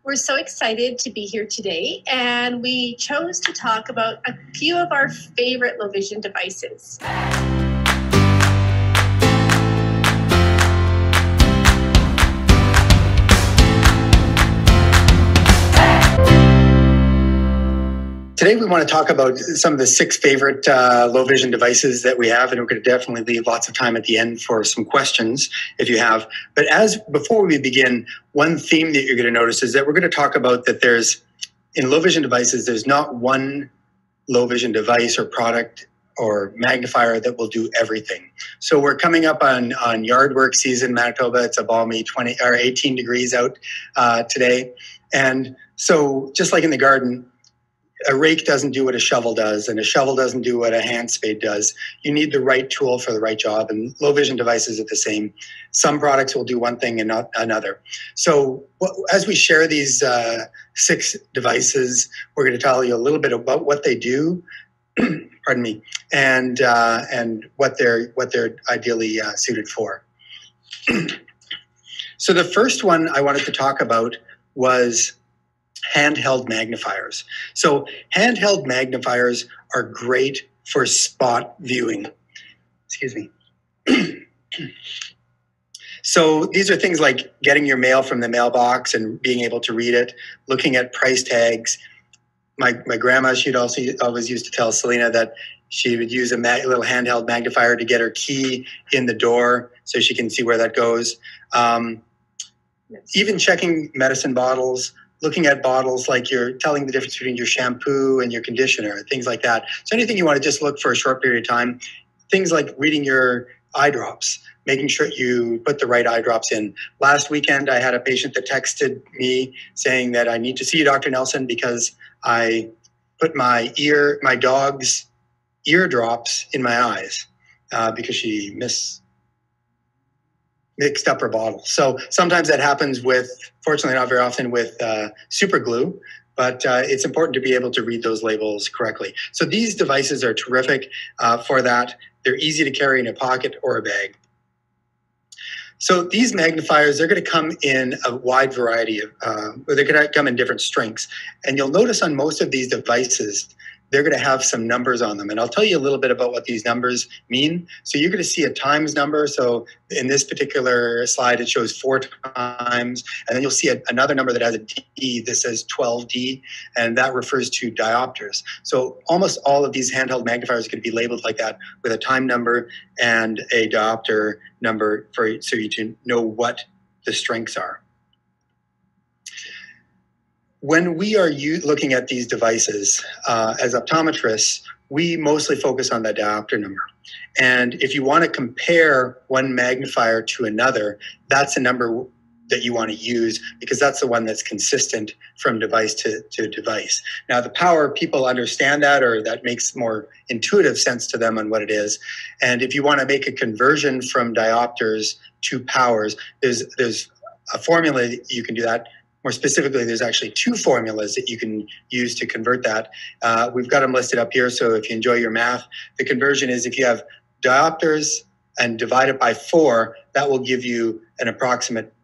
We're so excited to be here today, and we chose to talk about a few of our favorite low vision devices. Today we want to talk about some of the 6 favorite low vision devices that we have, and we're going to definitely leave lots of time at the end for some questions if you have. But before we begin, one theme that you're going to notice is that we're going to talk about that in low vision devices, there's not one low vision device or product or magnifier that will do everything. So we're coming up on yard work season, Manitoba. It's a balmy 18 degrees out today. And so just like in the garden, a rake doesn't do what a shovel does, and a shovel doesn't do what a hand spade does. You need the right tool for the right job, and low vision devices are the same. Some products will do one thing and not another. So as we share these 6 devices, we're going to tell you a little bit about what they do, pardon me, and what they're ideally suited for. So the first one I wanted to talk about was handheld magnifiers. So handheld magnifiers are great for spot viewing. Excuse me. So these are things like getting your mail from the mailbox and being able to read it, looking at price tags. My grandma, she'd also always used to tell Selena that she would use a little handheld magnifier to get her key in the door so she can see where that goes. Even checking medicine bottles, looking at bottles like you're telling the difference between your shampoo and your conditioner, things like that. So anything you want to just look for a short period of time, things like reading your eye drops, making sure you put the right eye drops in. Last weekend, I had a patient that texted me saying that I need to see you, Dr. Nelson, because I put my dog's ear drops in my eyes because she mixed up her bottle. So sometimes that happens fortunately not very often, with super glue, but it's important to be able to read those labels correctly. So these devices are terrific for that. They're easy to carry in a pocket or a bag. So these magnifiers, they're going to come in a wide variety of, they're going to come in different strengths. And you'll notice on most of these devices, they're going to have some numbers on them. And I'll tell you a little bit about what these numbers mean. So you're going to see a times number. So in this particular slide, it shows 4 times. And then you'll see another number that has a D that says 12D, and that refers to diopters. So almost all of these handheld magnifiers are going to be labeled like that, with a time number and a diopter number so you to know what the strengths are. When we are looking at these devices as optometrists, we mostly focus on the diopter number. And if you want to compare one magnifier to another, that's a number that you want to use, because that's the one that's consistent from device to device. Now, the power, people understand that, or that makes more intuitive sense to them on what it is. And if you want to make a conversion from diopters to powers, there's a formula that you can do that. More specifically, there's actually 2 formulas that you can use to convert that. We've got them listed up here, so if you enjoy your math, the conversion is if you have diopters and divide it by 4, that will give you an approximate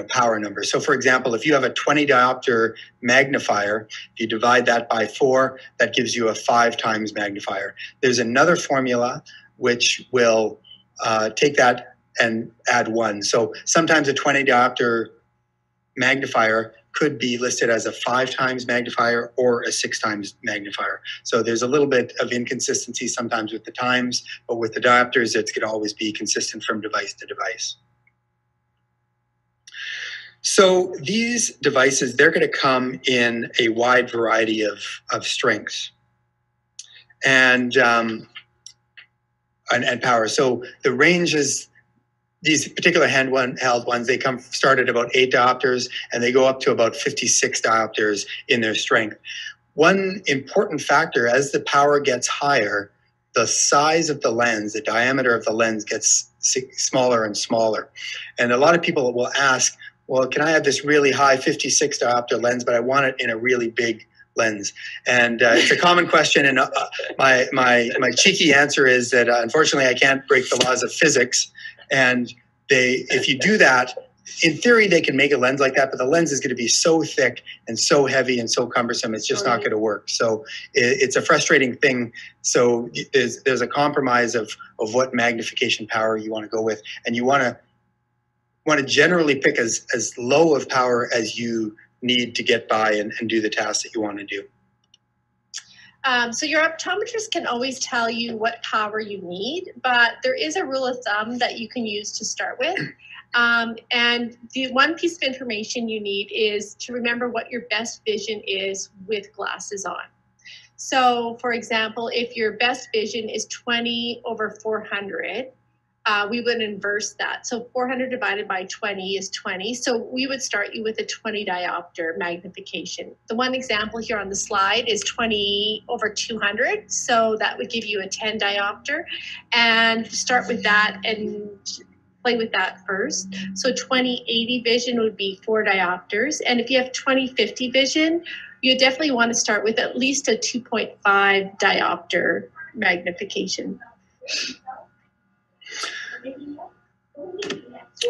power number. So for example, if you have a 20 diopter magnifier, if you divide that by 4, that gives you a 5 times magnifier. There's another formula which will take that and add 1. So sometimes a 20 diopter magnifier could be listed as a 5 times magnifier or a 6 times magnifier. So there's a little bit of inconsistency sometimes with the times, but with the diopters, it's going to always be consistent from device to device. So these devices, they're going to come in a wide variety of strengths and power. So the range is, these particular handheld ones, they start at about 8 diopters, and they go up to about 56 diopters in their strength. One important factor, as the power gets higher, the size of the lens, the diameter of the lens gets smaller and smaller. And a lot of people will ask, well, can I have this really high 56 diopter lens, but I want it in a really big lens? And it's a common question, and my cheeky answer is that unfortunately I can't break the laws of physics. And if you do that, in theory, they can make a lens like that, but the lens is going to be so thick and so heavy and so cumbersome, it's just not going to work. So it's a frustrating thing. So there's a compromise of what magnification power you want to go with, and you want to generally pick as low of power as you need to get by and do the task that you want to do. So your optometrist can always tell you what power you need, but there is a rule of thumb that you can use to start with. And the one piece of information you need is to remember what your best vision is with glasses on. So for example, if your best vision is 20/400, we would inverse that. So 400 divided by 20 is 20. So we would start you with a 20 diopter magnification. The one example here on the slide is 20/200. So that would give you a 10 diopter. And start with that and play with that first. So 20/80 vision would be 4 diopters. And if you have 20/50 vision, you definitely want to start with at least a 2.5 diopter magnification.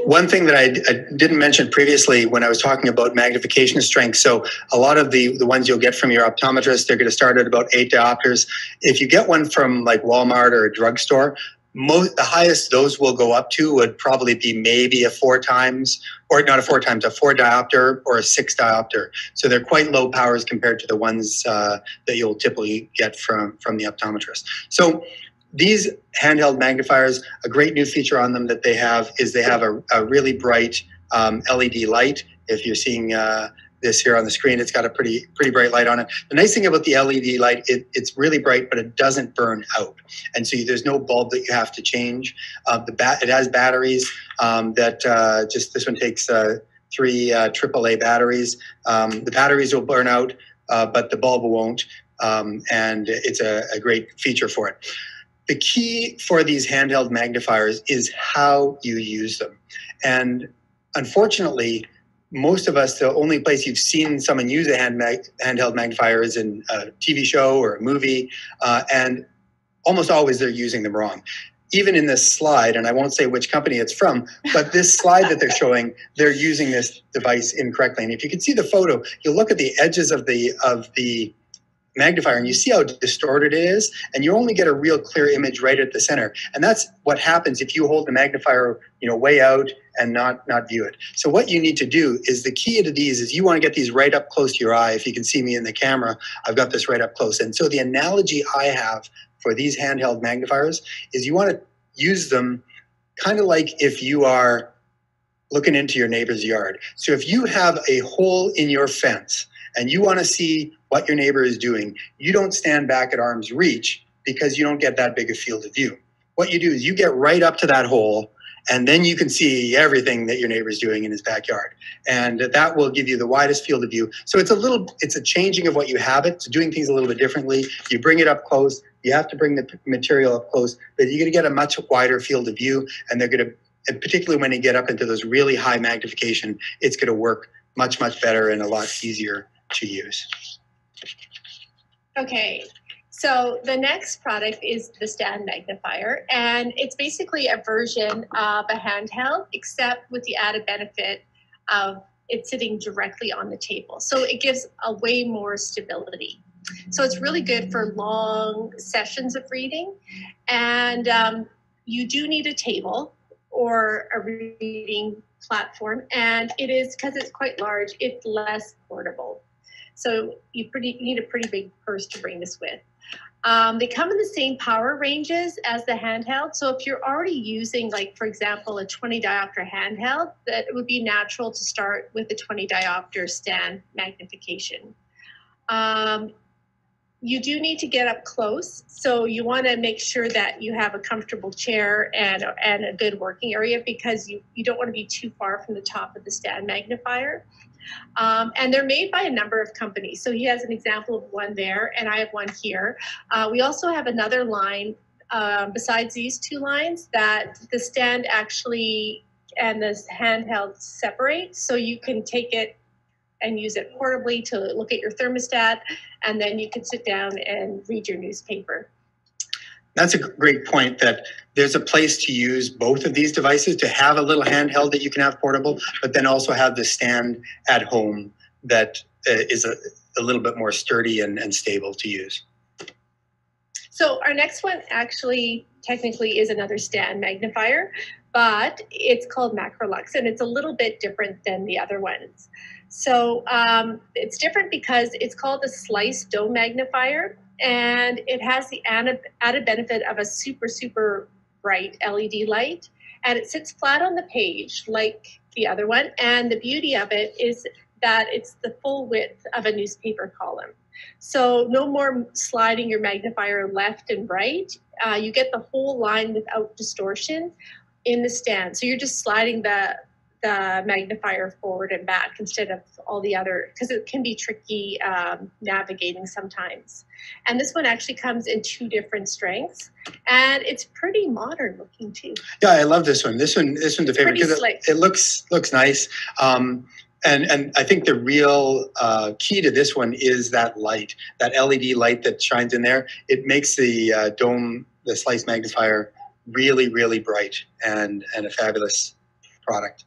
One thing that I didn't mention previously when I was talking about magnification strength, so a lot of the ones you'll get from your optometrist, they're going to start at about 8 diopters. If you get one from like Walmart or a drugstore, the highest those will go up to would probably be maybe a 4 diopter or a 6 diopter. So they're quite low powers compared to the ones that you'll typically get from the optometrist. So these handheld magnifiers, a great new feature on them that they have is they have a really bright LED light. If you're seeing this here on the screen, it's got a pretty bright light on it. The nice thing about the LED light, it's really bright, but it doesn't burn out. And so there's no bulb that you have to change. It has batteries that this one takes 3 AAA batteries. The batteries will burn out, but the bulb won't. And it's a great feature for it. The key for these handheld magnifiers is how you use them. And unfortunately, most of us, the only place you've seen someone use a handheld magnifier is in a TV show or a movie, and almost always they're using them wrong. Even in this slide, and I won't say which company it's from, but this slide that they're showing, they're using this device incorrectly. And if you can see the photo, you'll look at the edges of the magnifier and you see how distorted it is, and you only get a real clear image right at the center. And that's what happens if you hold the magnifier, way out and not view it. So what you need to do is, the key to these is you want to get these right up close to your eye. If you can see me in the camera, I've got this right up close. And so the analogy I have for these handheld magnifiers is you want to use them kind of like if you are looking into your neighbor's yard. So if you have a hole in your fence and you want to see what your neighbor is doing, you don't stand back at arm's reach because you don't get that big a field of view. What you do is you get right up to that hole, and then you can see everything that your neighbor's doing in his backyard. And that will give you the widest field of view. So it's a changing of what you have. It's doing things a little bit differently. You bring it up close. You have to bring the material up close, but you're going to get a much wider field of view. And they're going to, particularly when you get up into those really high magnification, it's going to work much, much better and a lot easier to use. Okay, so the next product is the stand magnifier, and it's basically a version of a handheld, except with the added benefit of it sitting directly on the table. So it gives a way more stability. So it's really good for long sessions of reading, and you do need a table or a reading platform, and it is, because it's quite large, it's less portable. So you need a pretty big purse to bring this with. They come in the same power ranges as the handheld. So if you're already using, like, for example, a 20 diopter handheld, that it would be natural to start with the 20 diopter stand magnification. You do need to get up close. So you want to make sure that you have a comfortable chair and a good working area, because you don't want to be too far from the top of the stand magnifier. And they're made by a number of companies. So he has an example of one there, and I have one here. We also have another line besides these 2 lines that the stand actually and the handheld separate. So you can take it and use it portably to look at your thermostat, and then you can sit down and read your newspaper. That's a great point, that there's a place to use both of these devices, to have a little handheld that you can have portable, but then also have the stand at home that is a little bit more sturdy and stable to use. So our next one actually technically is another stand magnifier, but it's called MacularLux, and it's a little bit different than the other ones. So it's different because it's called a sliced dome magnifier, and it has the added benefit of a super, super bright LED light, and it sits flat on the page like the other one. And the beauty of it is that it's the full width of a newspaper column. So no more sliding your magnifier left and right. You get the whole line without distortion in the stand. So you're just sliding the magnifier forward and back instead of all the other, because it can be tricky navigating sometimes. And this one actually comes in 2 different strengths, and it's pretty modern looking too. Yeah, I love this one. This one's a favorite because it looks nice. And I think the real key to this one is that light, that LED light that shines in there. It makes the dome, the slice magnifier, really, really bright and a fabulous product.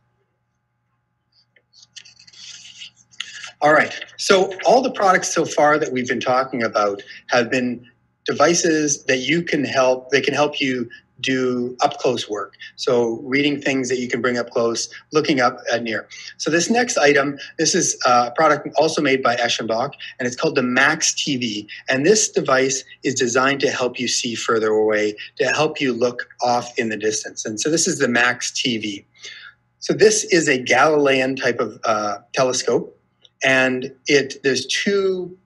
All right, so all the products so far that we've been talking about have been devices that can help you do up close work. So reading things that you can bring up close, looking up at near. So this next item, this is a product also made by Eschenbach, and it's called the MaxTV. And this device is designed to help you see further away, to help you look off in the distance. And so this is the MaxTV. So this is a Galilean type of telescope, and there's 2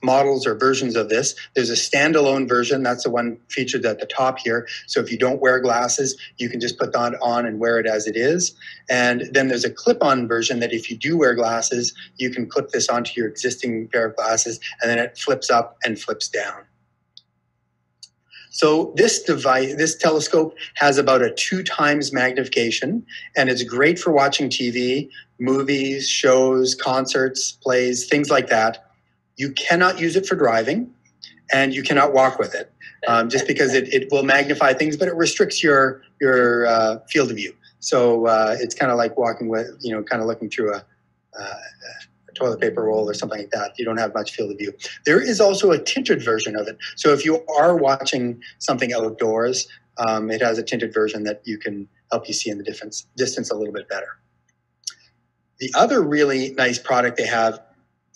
models or versions of this. There's a standalone version. That's the one featured at the top here. So if you don't wear glasses, you can just put that on and wear it as it is. And then there's a clip-on version that if you do wear glasses, you can clip this onto your existing pair of glasses, and then it flips up and flips down. So this device, this telescope, has about a 2 times magnification, and it's great for watching TV, movies, shows, concerts, plays, things like that. You cannot use it for driving, and you cannot walk with it, just because it will magnify things, but it restricts your field of view. So it's kind of like walking with, kind of looking through a toilet paper roll or something like that. You don't have much field of view. There is also a tinted version of it. So if you are watching something outdoors, it has a tinted version that you can help you see in the distance a little bit better. The other really nice product they have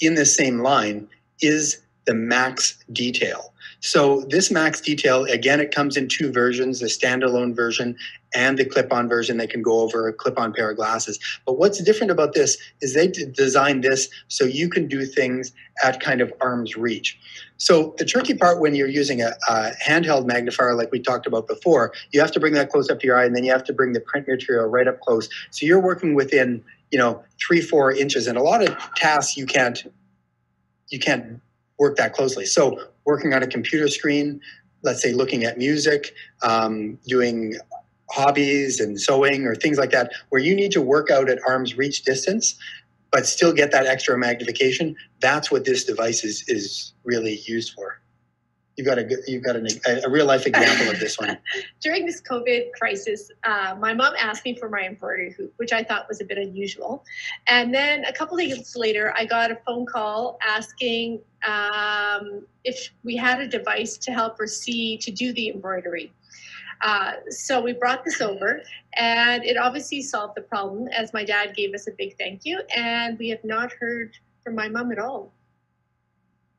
in this same line is the Max Detail. So this Max Detail, again, it comes in 2 versions, the standalone version and the clip-on version that can go over a clip-on pair of glasses. But what's different about this is they designed this so you can do things at kind of arm's reach. So the tricky part when you're using a handheld magnifier like we talked about before, you have to bring that close up to your eye, and then you have to bring the print material right up close. So you're working within 3-4 inches, and a lot of tasks you can't work that closely. So working on a computer screen, let's say looking at music, doing hobbies and sewing or things like that, where you need to work out at arm's reach distance, but still get that extra magnification. That's what this device is really used for. You've got a real life example of this one. During this COVID crisis, my mom asked me for my embroidery hoop, which I thought was a bit unusual. And then a couple of days later, I got a phone call asking if we had a device to help her see to do the embroidery. So we brought this over, and it obviously solved the problem, as my dad gave us a big thank you, and we have not heard from my mom at all.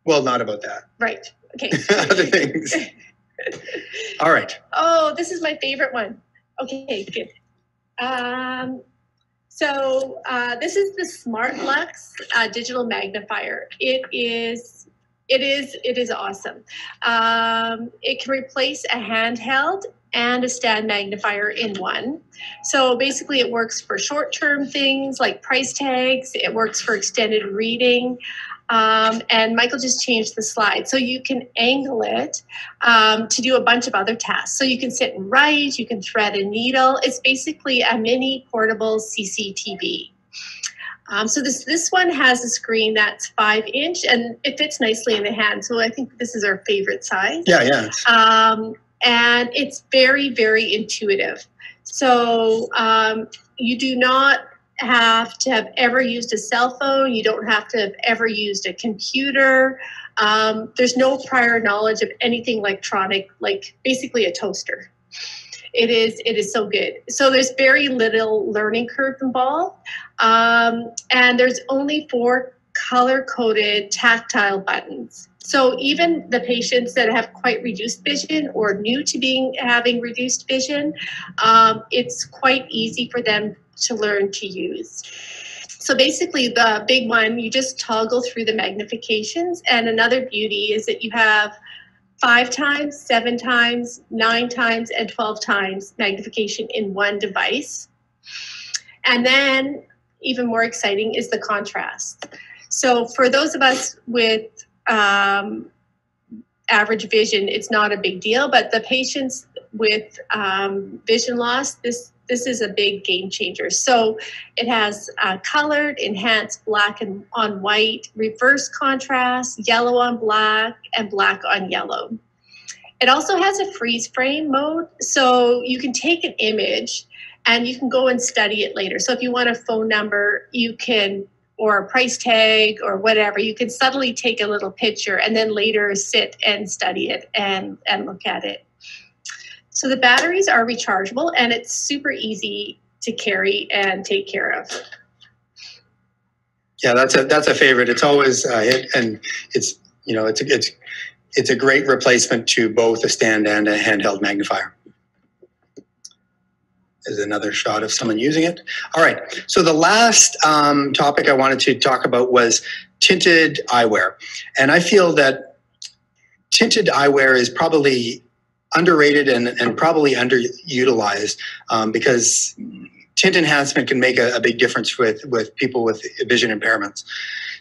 Well, not about that. Right. Okay. Other things. All right. Oh, this is my favorite one. Okay, good. So this is the SmartLux digital magnifier. It is awesome. It can replace a handheld and a stand magnifier in one. So basically it works for short-term things like price tags. It works for extended reading. And Michael just changed the slide. So you can angle it to do a bunch of other tasks. So you can sit and write, you can thread a needle. It's basically a mini portable CCTV. So this one has a screen that's 5-inch, and it fits nicely in the hand. So I think this is our favorite size. Yeah. And it's very, very intuitive. So you do not have to have ever used a cell phone. You don't have to have ever used a computer. There's no prior knowledge of anything electronic, like basically a toaster. It is so good. So there's very little learning curve involved. And there's only 4 color-coded tactile buttons. So even the patients that have quite reduced vision or new to having reduced vision, it's quite easy for them to learn to use. So basically the big one, you just toggle through the magnifications. And another beauty is that you have 5 times, 7 times, 9 times, and 12 times magnification in one device. And then even more exciting is the contrast. So for those of us with average vision, it's not a big deal, but the patients with vision loss, this is a big game changer. So it has colored, enhanced black and on white, reverse contrast, yellow on black, and black on yellow. It also has a freeze frame mode, so you can take an image and you can go and study it later. So if you want a phone number, you can, or a price tag or whatever, you can subtly take a little picture and then later sit and study it and look at it. So the batteries are rechargeable, and it's super easy to carry and take care of. Yeah, that's a favorite. It's always a hit, and it's a great replacement to both a stand and a handheld magnifier. There's another shot of someone using it. All right. So the last topic I wanted to talk about was tinted eyewear, and I feel that tinted eyewear is probably underrated and probably underutilized because tint enhancement can make a big difference with people with vision impairments.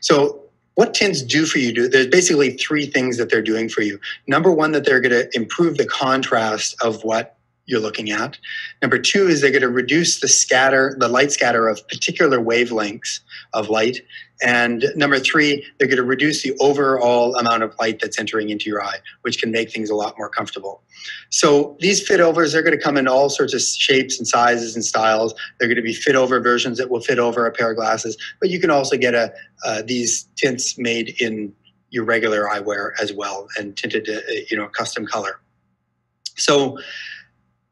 So what tints do for you, there's basically 3 things that they're doing for you. Number 1, that they're going to improve the contrast of what you're looking at. Number 2 is they're going to reduce the light scatter of particular wavelengths of light. And number 3, they're going to reduce the overall amount of light that's entering into your eye, which can make things a lot more comfortable. So these fit overs, they're going to come in all sorts of shapes and sizes and styles. They're going to be fit over versions that will fit over a pair of glasses, but you can also get these tints made in your regular eyewear as well and tinted, custom color. So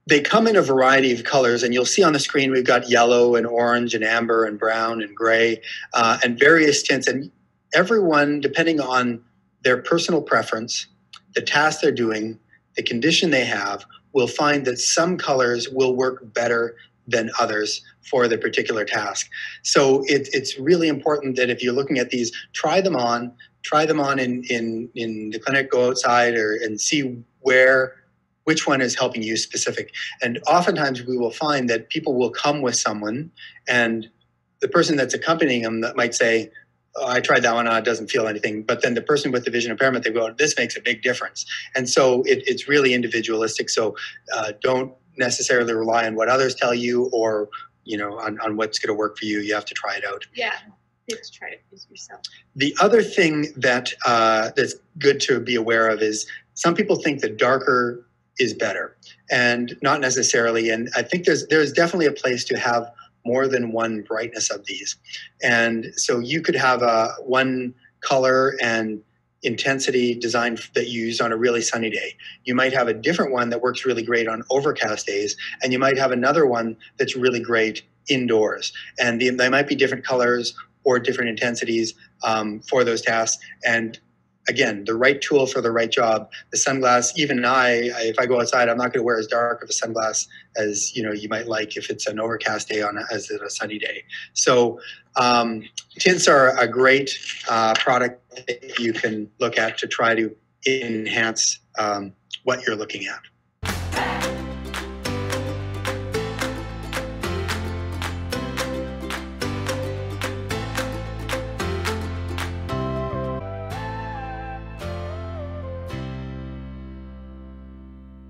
they come in a variety of colors, and you'll see on the screen we've got yellow and orange and amber and brown and gray and various tints. And everyone, depending on their personal preference, the task they're doing, the condition they have, will find that some colors will work better than others for the particular task. So it's really important that if you're looking at these, try them on in the clinic, go outside and see which one is helping you specific. And oftentimes we will find that people will come with someone, and the person that's accompanying them that might say, oh, I tried that one, it doesn't feel anything. But then the person with the vision impairment, they go, this makes a big difference. And so it's really individualistic. So don't necessarily rely on what others tell you or on what's going to work for you. You have to try it out. Yeah. You have to try it yourself. The other thing that that's good to be aware of is some people think that darker is better, and not necessarily. And I think there's definitely a place to have more than one brightness of these. And so you could have one color and intensity design that you use on a really sunny day. You might have a different one that works really great on overcast days, and you might have another one that's really great indoors. And they might be different colors or different intensities for those tasks. And again, the right tool for the right job. The sunglass, even if I go outside, I'm not going to wear as dark of a sunglass as you might like if it's an overcast day as a sunny day. So tints are a great product that you can look at to try to enhance what you're looking at.